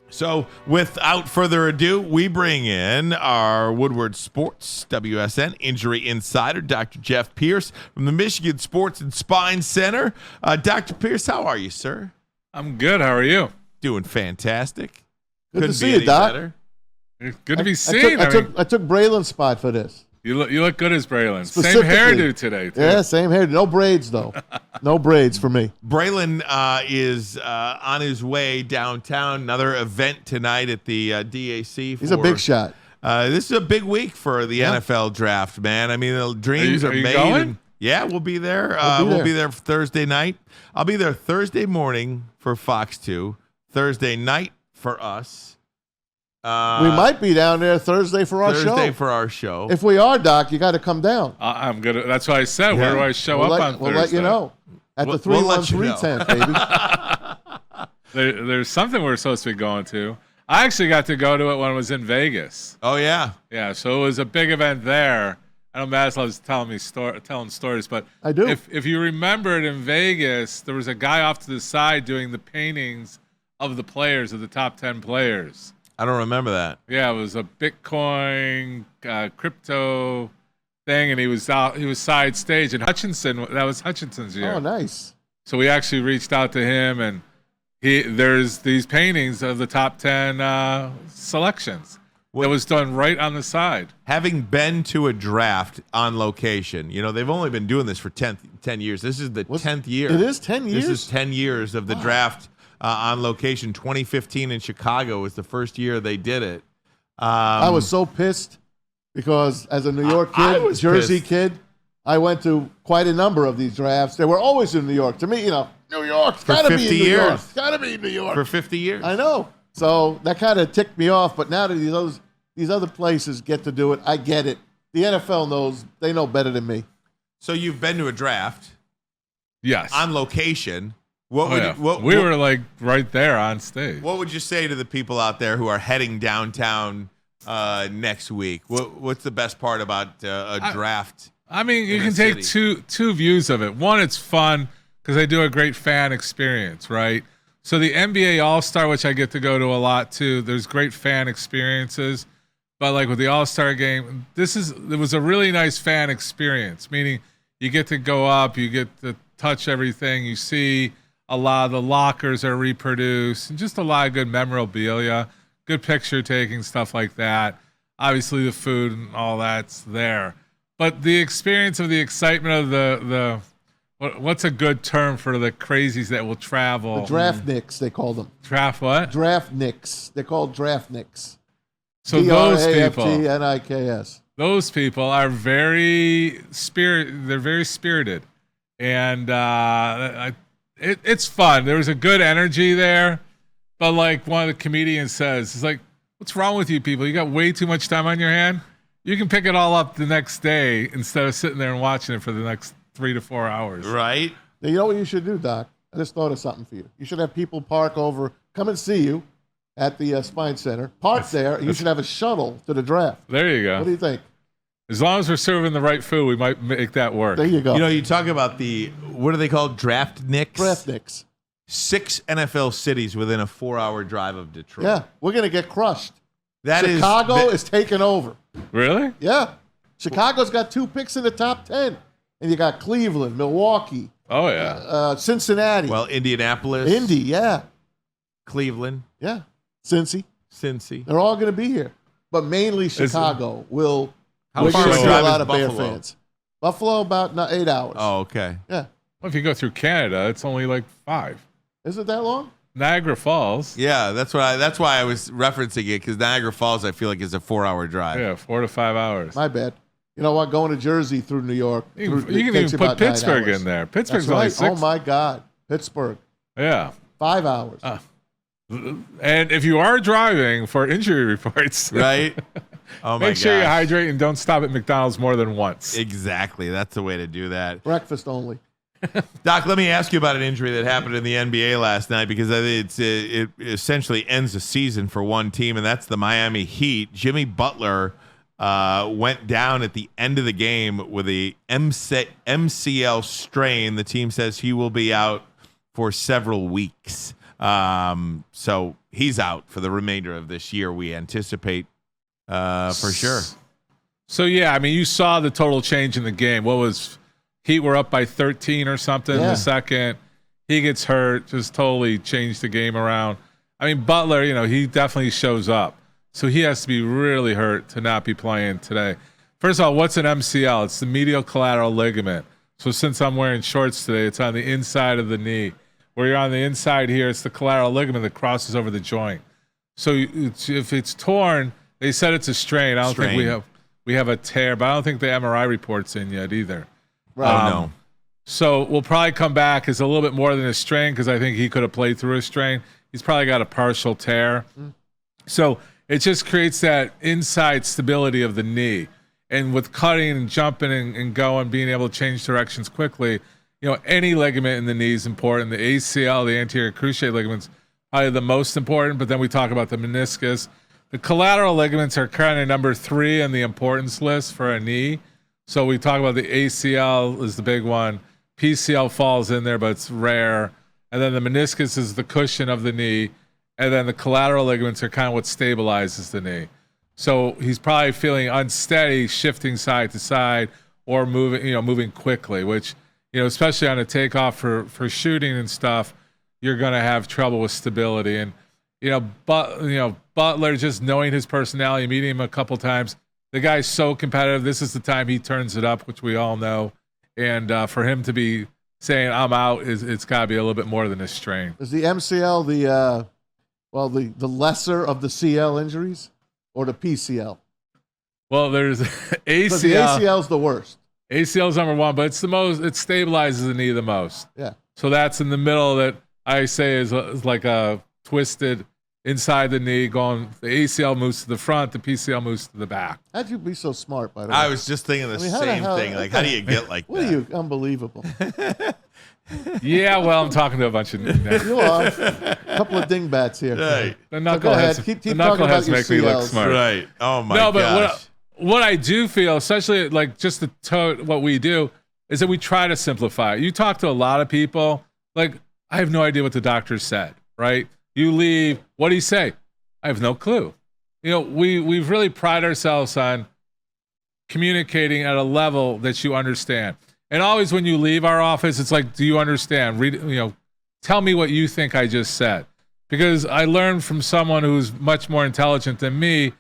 So, without further ado, we bring in our Woodward Sports WSN Injury Insider, Dr. Jeff Pierce from the Michigan Sports and Spine Center. Dr. Pierce, how are you, sir? I'm good. How are you? Doing fantastic. Good to see you, Doc. Better. Good to be seen. I took Braylon's spot for this. You look good as Braylon. Same hairdo today, too. Yeah, same hairdo. No braids, though. No braids for me. Braylon is on his way downtown. Another event tonight at the DAC. He's a big shot. This is a big week for the NFL draft, man. I mean, the dreams are made. Going? Yeah, we'll be there. We'll be there Thursday night. I'll be there Thursday morning for Fox 2, Thursday night for us. We might be down there Thursday for our show. Thursday for our show. If we are, Doc, you got to come down. I'm good. That's why I said, where do I show up on Thursday? We'll let you know. At the 313 tent, baby. There's something we're supposed to be going to. I actually got to go to it when I was in Vegas. Oh, yeah. Yeah, so it was a big event there. I know Maslov's telling stories, but I do. If you remembered in Vegas, there was a guy off to the side doing the paintings of the players, of the top 10 players. I don't remember that. Yeah, it was a Bitcoin crypto thing, and he was side stage. And that was Hutchinson's year. Oh, nice. So we actually reached out to him, and there's these paintings of the top 10 selections that was done right on the side. Having been to a draft on location, they've only been doing this for 10 years. This is the 10th year. It is 10 years? This is 10 years of the draft on location. 2015 in Chicago was the first year they did it. I was so pissed because as a New York kid, Jersey kid, I went to quite a number of these drafts. They were always in New York. To me, New York's got to be in New York. It's got to be in New York. For 50 years. I know. So that kind of ticked me off. But now that these other places get to do it, I get it. The NFL knows. They know better than me. So you've been to a draft. Yes. On location. We were like right there on stage. What would you say to the people out there who are heading downtown next week? What's the best part about a draft? I mean, you can take two views of it. One, it's fun because they do a great fan experience, right? So the NBA All-Star, which I get to go to a lot too, there's great fan experiences. But like with the All-Star game, it was a really nice fan experience, meaning you get to go up, you get to touch everything, you see a lot of the lockers are reproduced, and just a lot of good memorabilia, good picture taking, stuff like that. Obviously, the food and all that's there. But the experience of the excitement of what's a good term for the crazies that will travel? The draftniks, they call them. Draft what? Draftniks. They're called draftniks. So those people, DRAFTNIKS. Those people are very spirited, and it's fun. There was a good energy there, but like one of the comedians says, it's like, what's wrong with you people? You got way too much time on your hand. You can pick it all up the next day instead of sitting there and watching it for the next 3 to 4 hours. Right. Now, you know what you should do, Doc? I just thought of something for you. You should have people come and see you at the Spine Center. Park there, and you should have a shuttle to the draft. There you go. What do you think? As long as we're serving the right food, we might make that work. There you go. You talk about what are they called? Draftniks? Draftniks. 6 NFL cities within a 4-hour drive of Detroit. Yeah, we're going to get crushed. Cicago Chicago is taking over. Really? Yeah. Chicago's got 2 picks in the top 10. And you got Cleveland, Milwaukee. Oh, yeah. Cincinnati. Well, Indianapolis. Indy, yeah. Cleveland. Yeah. Cincy. They're all going to be here. But mainly Chicago will... How far of a see drive a lot is of Buffalo? Bear fans. Buffalo, about 8 hours. Oh, okay. Yeah. Well, if you go through Canada, it's only like 5. Is it that long? Niagara Falls. Yeah, that's why I was referencing it, because Niagara Falls, I feel like, is a 4-hour drive. Yeah, 4 to 5 hours. My bad. You know what? Going to Jersey through New York. You can even put Pittsburgh in there. Pittsburgh's That's right. only 6. Oh, my God. Pittsburgh. Yeah. 5 hours. And if you are driving for injury reports, right? Oh my make sure you hydrate and don't stop at McDonald's more than once. Exactly. That's the way to do that. Breakfast only. Doc, let me ask you about an injury that happened in the NBA last night, because it essentially ends the season for one team, and that's the Miami Heat. Jimmy Butler went down at the end of the game with a MCL strain. The team says he will be out for several weeks. So he's out for the remainder of this year. We anticipate for sure. So yeah, I mean, you saw the total change in the game. What was Heat were up by 13 or something in the second. He gets hurt, just totally changed the game around. I mean, Butler, he definitely shows up. So he has to be really hurt to not be playing today. First of all, what's an MCL? It's the medial collateral ligament. So since I'm wearing shorts today, it's on the inside of the knee. Where you're on the inside here, it's the collateral ligament that crosses over the joint. So if it's torn, they said it's a strain. I don't think we have a tear, but I don't think the MRI report's in yet either. Right. No. So we'll probably come back as a little bit more than a strain because I think he could have played through a strain. He's probably got a partial tear. So it just creates that inside stability of the knee. And with cutting and jumping and going, being able to change directions quickly, any ligament in the knee is important. The ACL, the anterior cruciate ligaments, probably the most important. But then we talk about the meniscus. The collateral ligaments are kind of number 3 on the importance list for a knee. So we talk about the ACL is the big one. PCL falls in there, but it's rare. And then the meniscus is the cushion of the knee. And then the collateral ligaments are kind of what stabilizes the knee. So he's probably feeling unsteady, shifting side to side or moving quickly, which, especially on a takeoff for shooting and stuff, you're going to have trouble with stability. And, Butler, just knowing his personality, meeting him a couple times, the guy's so competitive. This is the time he turns it up, which we all know. And for him to be saying, I'm out, it's got to be a little bit more than a strain. Is the MCL the lesser of the CL injuries or the PCL? Well, there's ACL. The ACL is the worst. ACL is number 1, but it's the most. It stabilizes the knee the most. Yeah. So that's in the middle that I say is like a twisted inside the knee going. The ACL moves to the front. The PCL moves to the back. How'd you be so smart, by the way? I was just thinking the same thing. Like, how do you get like what that? Are you unbelievable? Yeah, well, I'm talking to a bunch of. You are. A couple of dingbats here. Right. The go ahead. knuckleheads. Keep The talking about knuckleheads your make me look CLs. smart. Right. Oh my No, but gosh. what I do feel, especially like just what we do, is that we try to simplify it. You talk to a lot of people, like, I have no idea what the doctor said, right? You leave, what do you say? I have no clue. We've really pride ourselves on communicating at a level that you understand. And always when you leave our office, it's like, do you understand? Tell me what you think I just said. Because I learned from someone who's much more intelligent than me,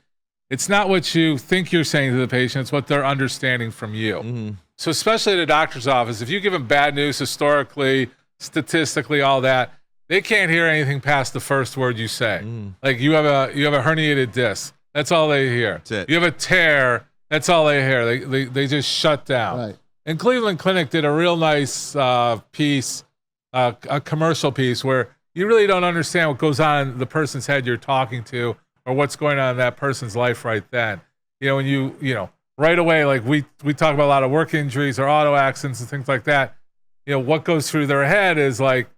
it's not what you think you're saying to the patient, it's what they're understanding from you. Mm-hmm. So especially at a doctor's office, if you give them bad news historically, statistically, all that, they can't hear anything past the first word you say. Like you have a herniated disc. That's all they hear. That's it. You have a tear. That's all they hear. They just shut down. Right. And Cleveland Clinic did a real nice piece, a commercial piece where you really don't understand what goes on in the person's head you're talking to or what's going on in that person's life right then. When you right away, like we talk about a lot of work injuries or auto accidents and things like that. What goes through their head is like,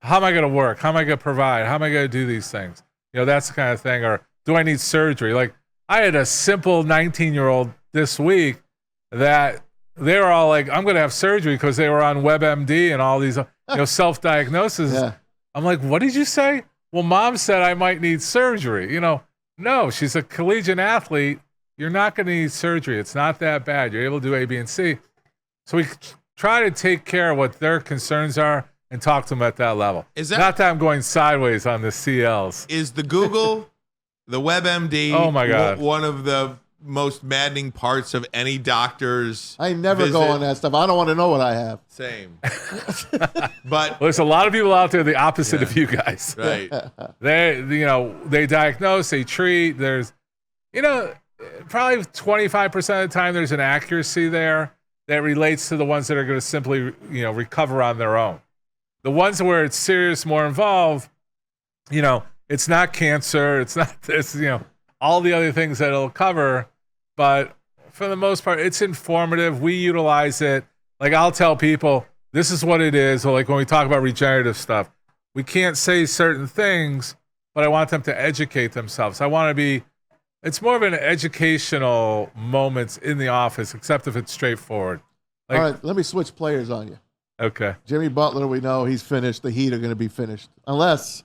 how am I going to work? How am I going to provide? How am I going to do these things? That's the kind of thing. Or do I need surgery? Like I had a simple 19-year-old this week that they were all like, I'm going to have surgery because they were on WebMD and all these self-diagnoses. Yeah. I'm like, what did you say? Well, mom said I might need surgery. No, she's a collegiate athlete. You're not going to need surgery. It's not that bad. You're able to do A, B, and C. So we try to take care of what their concerns are and talk to them at that level. Not that I'm going sideways on the CLs. Is the Google, the WebMD, oh my God, one of the most maddening parts of any doctor's I never visit? go on that stuff. I don't want to know what I have. Same. But there's a lot of people out there the opposite of you guys. Right. They diagnose, they treat. There's, probably 25% of the time there's an accuracy there that relates to the ones that are going to simply, recover on their own. The ones where it's serious, more involved, it's not cancer, it's not this, all the other things that it'll cover, but for the most part, it's informative. We utilize it. Like I'll tell people, this is what it is. Or like when we talk about regenerative stuff, we can't say certain things, but I want them to educate themselves. It's more of an educational moment in the office, except if it's straightforward. All right, let me switch players on you. Okay. Jimmy Butler, we know he's finished. The Heat are going to be finished. Unless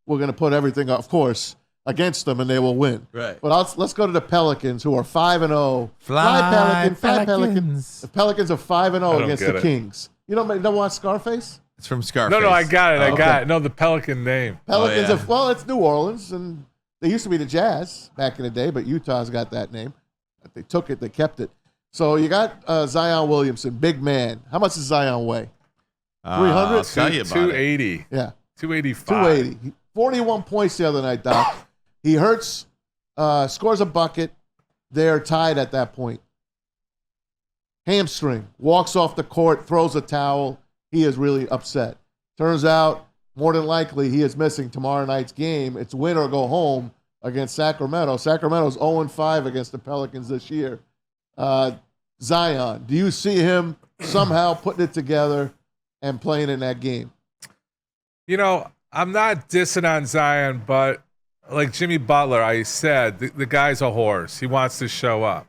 we're going to put everything, of course, against them, and they will win. Right. But let's go to the Pelicans, who are 5-0. Fly Pelicans. The Pelicans are 5-0 against the Kings. You don't want Scarface? It's from Scarface. No, I got it. I got it. No, the Pelican name. Pelicans it's New Orleans, and they used to be the Jazz back in the day, but Utah's got that name. They took it, they kept it. So you got Zion Williamson, big man. How much does Zion weigh? 300? I'll tell you about 280. it. Yeah. 285. 280. 41 points the other night, Doc. He hurts, scores a bucket. They're tied at that point. Hamstring. Walks off the court, throws a towel. He is really upset. Turns out, more than likely, he is missing tomorrow night's game. It's win or go home against Sacramento. Sacramento's 0-5 against the Pelicans this year. Zion, do you see him somehow putting it together and playing in that game? I'm not dissing on Zion, but like Jimmy Butler, I said, the guy's a horse. He wants to show up.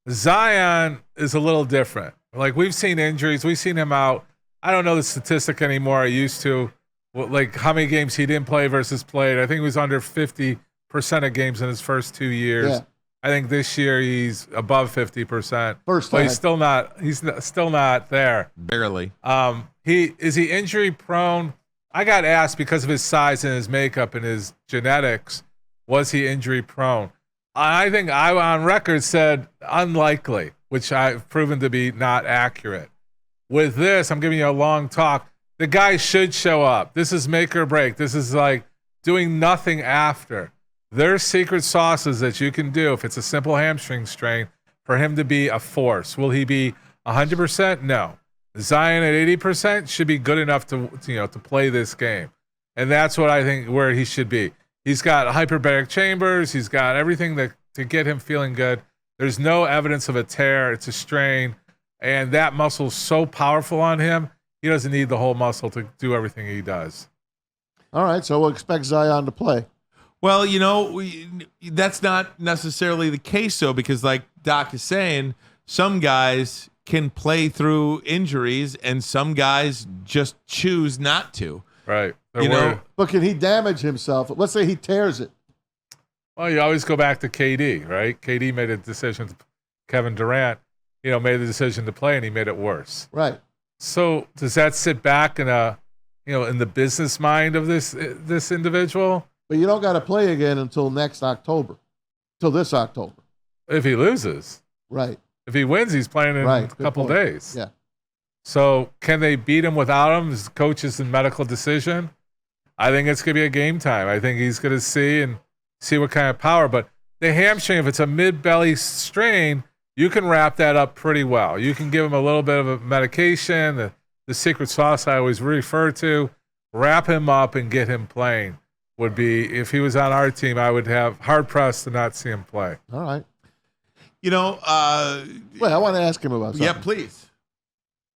Zion is a little different. Like, we've seen injuries. We've seen him out. I don't know the statistic anymore. I used to. Like, how many games he didn't play versus played. I think he was under 50% of games in his first 2 years. Yeah. I think this year he's above 50%. First time. But he's still not there. Barely. Is he injury prone? I got asked because of his size and his makeup and his genetics, was he injury prone? I think I on record said unlikely, which I've proven to be not accurate. With this, I'm giving you a long talk. The guy should show up. This is make or break. This is like doing nothing after. There's secret sauces that you can do if it's a simple hamstring strain for him to be a force. Will he be 100%? No. Zion at 80% should be good enough to play this game. And that's what I think where he should be. He's got hyperbaric chambers. He's got everything to get him feeling good. There's no evidence of a tear. It's a strain. And that muscle's so powerful on him, he doesn't need the whole muscle to do everything he does. All right, so we'll expect Zion to play. Well, that's not necessarily the case, though, because like Doc is saying, some guys can play through injuries and some guys just choose not to. Right. But can he damage himself? Let's say he tears it. Well, you always go back to KD, right? KD made a decision. Kevin Durant, made the decision to play, and he made it worse. Right. So does that sit back in in the business mind of this individual? But you don't got to play again until next October, till this October. If he loses. Right. If he wins, he's playing in a couple days. Yeah. So can they beat him without him? His coach's medical decision. I think it's going to be a game time. I think he's going to see what kind of power. But the hamstring, if it's a mid-belly strain, you can wrap that up pretty well. You can give him a little bit of a medication, the secret sauce I always refer to, wrap him up and get him playing. Would be, if he was on our team, I would have hard-pressed to not see him play. All right. Wait, I want to ask him about something. Yeah, please.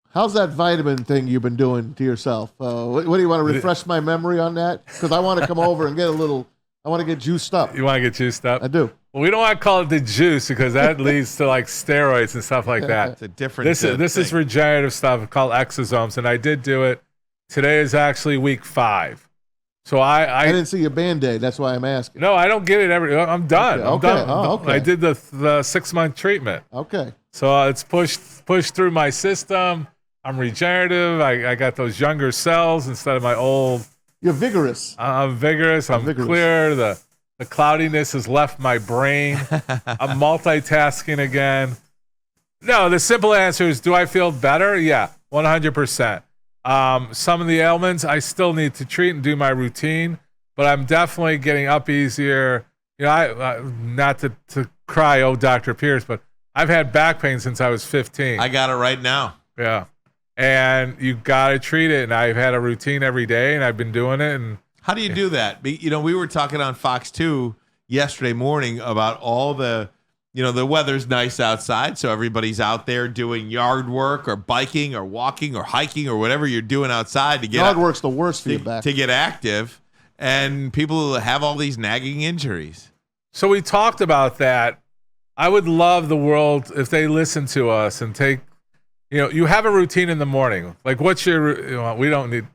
How's that vitamin thing you've been doing to yourself? What do you want to refresh my memory on that? Because I want to come over and I want to get juiced up. You want to get juiced up? I do. Well, we don't want to call it the juice because that leads to like steroids and stuff like that. It's a different This is regenerative stuff called exosomes, and I did do it. Today is actually week 5. So I didn't see your Band-Aid. That's why I'm asking. No, I don't get it I'm done. I'm done. Oh, okay. I did the 6-month treatment. Okay. So it's pushed through my system. I'm regenerative. I got those younger cells instead of my old. You're vigorous. I'm vigorous. I'm clear. The cloudiness has left my brain. I'm multitasking again. No, the simple answer is, do I feel better? Yeah, 100%. Some of the ailments I still need to treat and do my routine, but I'm definitely getting up easier. I not to cry, oh, Dr. Pierce, but I've had back pain since I was 15. I got it right now. Yeah. And you got to treat it. And I've had a routine every day and I've been doing it. And how do you do that? We were talking on Fox 2 yesterday morning about all the weather's nice outside, so everybody's out there doing yard work or biking or walking or hiking or whatever you're doing outside to get yard work's the worst for your back. To get active, and people have all these nagging injuries. So we talked about that. I would love the world if they listen to us and take, you have a routine in the morning. Like, what's your? We don't need.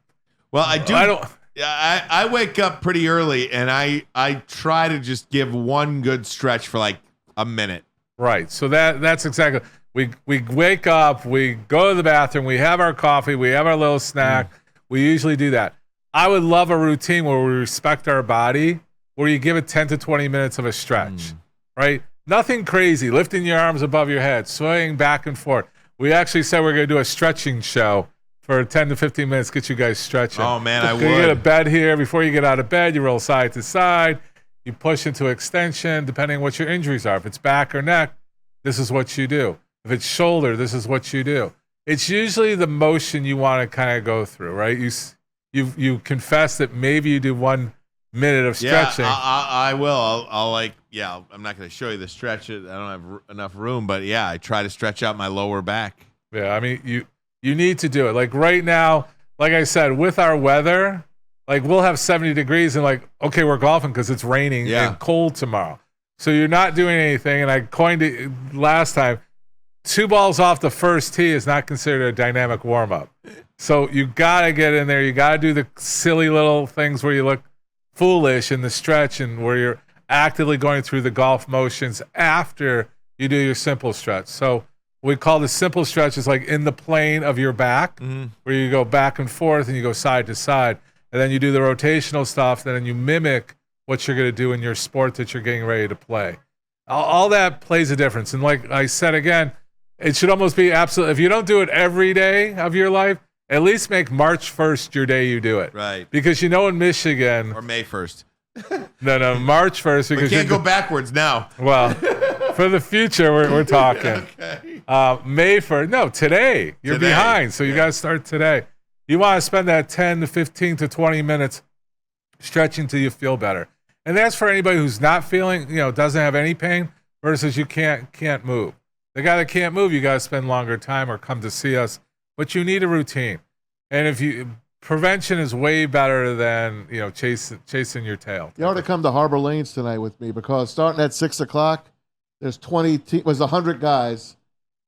Well, I do. Yeah, I wake up pretty early, and I try to just give one good stretch for like a minute. Right. So that's exactly. We wake up, we go to the bathroom, we have our coffee, we have our little snack. We usually do that. I would love a routine where we respect our body, where you give it 10 to 20 minutes of a stretch, right? Nothing crazy, lifting your arms above your head, swaying back and forth. We actually said we're going to do a stretching show for 10 to 15 minutes, get you guys stretching. Oh, man, I would. You get a bed here. Before you get out of bed, you roll side to side. You push into extension, depending on what your injuries are. If it's back or neck, this is what you do. If it's shoulder, this is what you do. It's usually the motion you want to kind of go through, right? You confess that maybe you do 1 minute of stretching. Yeah, I will. I'm not going to show you the stretch. I don't have enough room, but yeah, I try to stretch out my lower back. Yeah, I mean, you need to do it. Like right now, like I said, with our weather, like we'll have 70 degrees and like, okay, we're golfing because it's raining and cold tomorrow. So you're not doing anything. And I coined it last time, 2 balls off the first tee is not considered a dynamic warm-up. So you got to get in there. You got to do the silly little things where you look foolish in the stretch and where you're actively going through the golf motions after you do your simple stretch. So we call the simple stretch is like in the plane of your back, where you go back and forth and you go side to side. And then you do the rotational stuff, then you mimic what you're going to do in your sport that you're getting ready to play. All that plays a difference. And like I said again, it should almost be absolute. If you don't do it every day of your life, at least make March 1st your day you do it. Right. Because you know in Michigan. Or May 1st. No, March 1st. Because we can't go backwards now. Well, for the future, we're talking. Okay. May 1st. No, today. You're behind, so you got to start today. You want to spend that 10 to 15 to 20 minutes stretching till you feel better. And that's for anybody who's not feeling, doesn't have any pain versus you can't move. The guy that can't move, you got to spend longer time or come to see us. But you need a routine. And prevention is way better than, chasing your tail. You ought to come to Harbor Lanes tonight with me because starting at 6 o'clock, there's 100 guys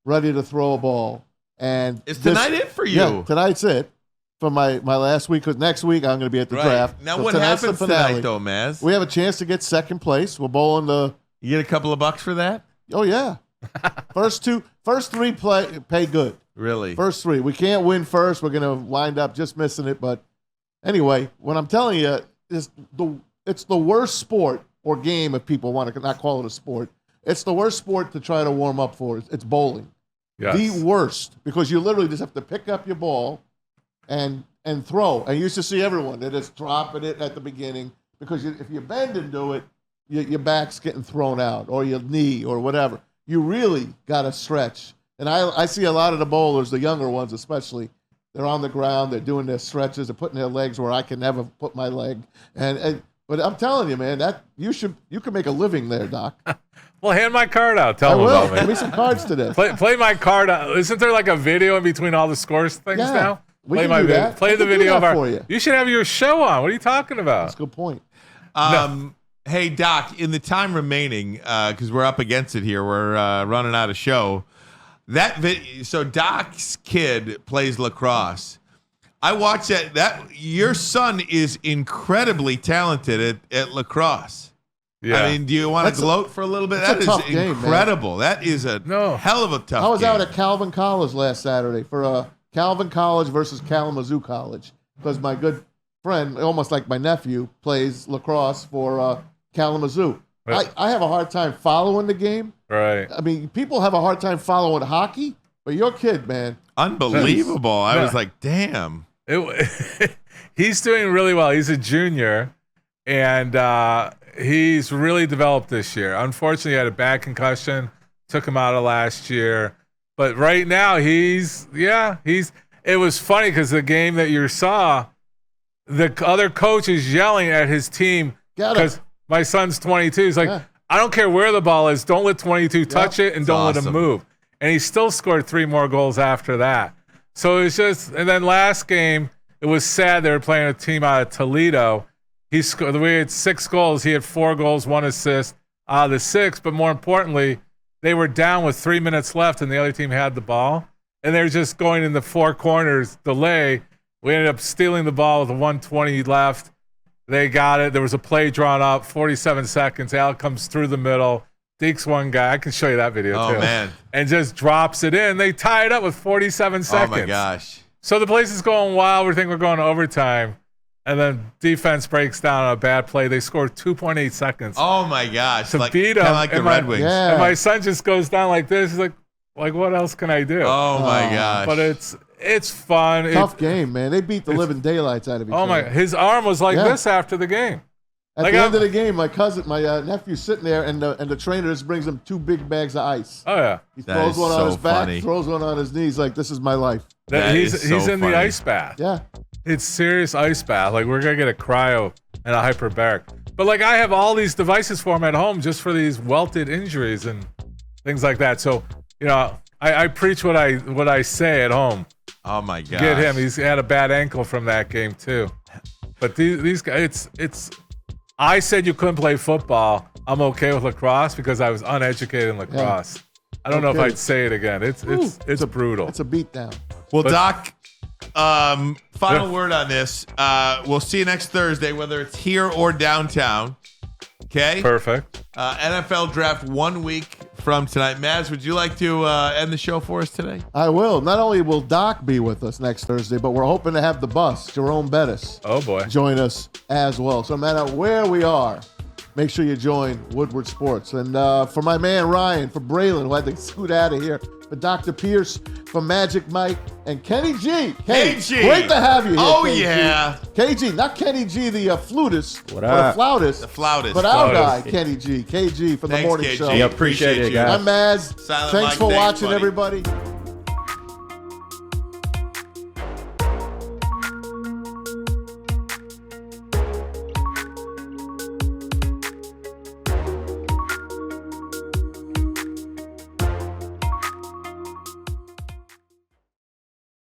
ready to throw a ball. And is tonight it for you? Yeah, tonight's it. For my last week, because next week I'm going to be at the draft. Now, so what happens tonight, though, Maz? We have a chance to get second place. We're bowling the. You get a couple of bucks for that? Oh yeah, first 3 pay good. Really? First 3. We can't win first. We're going to wind up just missing it. But anyway, what I'm telling you is it's the worst sport or game if people want to not call it a sport. It's the worst sport to try to warm up for. It's bowling. Yes. The worst because you literally just have to pick up your ball. And throw. I used to see everyone that is dropping it at the beginning because if you bend and do it, your back's getting thrown out or your knee or whatever. You really got to stretch. And I see a lot of the bowlers, the younger ones especially, they're on the ground, they're doing their stretches, they're putting their legs where I can never put my leg. But I'm telling you, man, that you can make a living there, Doc. Well, hand my card out. Tell them about me. Give me some cards today. Play my card out. Isn't there like a video in between all the scores things now? Play my video. Play the video of our. You should have your show on. What are you talking about? That's a good point. Hey, Doc, in the time remaining, because we're up against it here, we're running out of show. So Doc's kid plays lacrosse. I watched that. Your son is incredibly talented at lacrosse. Yeah. I mean, do you want to gloat for a little bit? That is incredible. Game, that is a hell of a tough game. I was out at Calvin College last Saturday for Calvin College versus Kalamazoo College because my good friend, almost like my nephew, plays lacrosse for Kalamazoo. Right. I have a hard time following the game. Right. I mean, people have a hard time following hockey, but your kid, man. Unbelievable. I was like, damn. He's doing really well. He's a junior, and he's really developed this year. Unfortunately, he had a bad concussion, took him out of last year. But right now, it was funny because the game that you saw, the other coach is yelling at his team because my son's 22. He's like, I don't care where the ball is. Don't let 22 touch it and don't let him move. And he still scored 3 more goals after that. So it's just, and then last game, it was sad. They were playing a team out of Toledo. We had 6 goals. He had 4 goals, 1 assist out of the 6. But more importantly, they were down with 3 minutes left, and the other team had the ball, and they were just going in the 4 corners delay, We ended up stealing the ball with 1:20 left. They got it. There was a play drawn up, 47 seconds. Alec comes through the middle, dekes one guy. I can show you that video too. Oh, man. And just drops it in. They tie it up with 47 seconds. Oh, my gosh. So the place is going wild. We think we're going to overtime. And then defense breaks down on a bad play. They scored 2.8 seconds. Oh, my gosh. To beat them. Kind of like the Red Wings. Yeah. And my son just goes down like this. He's like, what else can I do? Oh, my gosh. But it's fun. Tough game, man. They beat the living daylights out of each other. Oh, my. His arm was like this after the game. At the end of the game, my nephew's sitting there, and the trainer just brings him 2 big bags of ice. Oh, yeah. He throws one on his back, throws one on his knees, like, this is my life. He's in the ice bath. Yeah. It's serious ice bath. Like, we're going to get a cryo and a hyperbaric. But, like, I have all these devices for him at home just for these welted injuries and things like that. So, you know, I preach what I say at home. Oh, my God. Get him. He's had a bad ankle from that game, too. But these guys, it's I said you couldn't play football. I'm okay with lacrosse because I was uneducated in lacrosse. Yeah. I don't know if I'd say it again. It's brutal. It's a beatdown. Well, Doc, final word on this. We'll see you next Thursday, whether it's here or downtown. Okay? Perfect. NFL draft 1 week from tonight. Maz, would you like to end the show for us today? I will. Not only will Doc be with us next Thursday, but we're hoping to have the bus, Jerome Bettis, join us as well. So no matter where we are, make sure you join Woodward Sports. And for my man Ryan, for Braylon, who had to scoot out of here, for Dr. Pierce, for Magic Mike, and Kenny G. KG. Great to have you here. Oh, KG. yeah. KG, not Kenny G, the flutist. What up? The flautist. The flautist. But our guy, Kenny G. KG from the morning KG. show. Yeah, appreciate it, guys. I'm Maz. Silent Thanks Mike, for watching, buddy. everybody.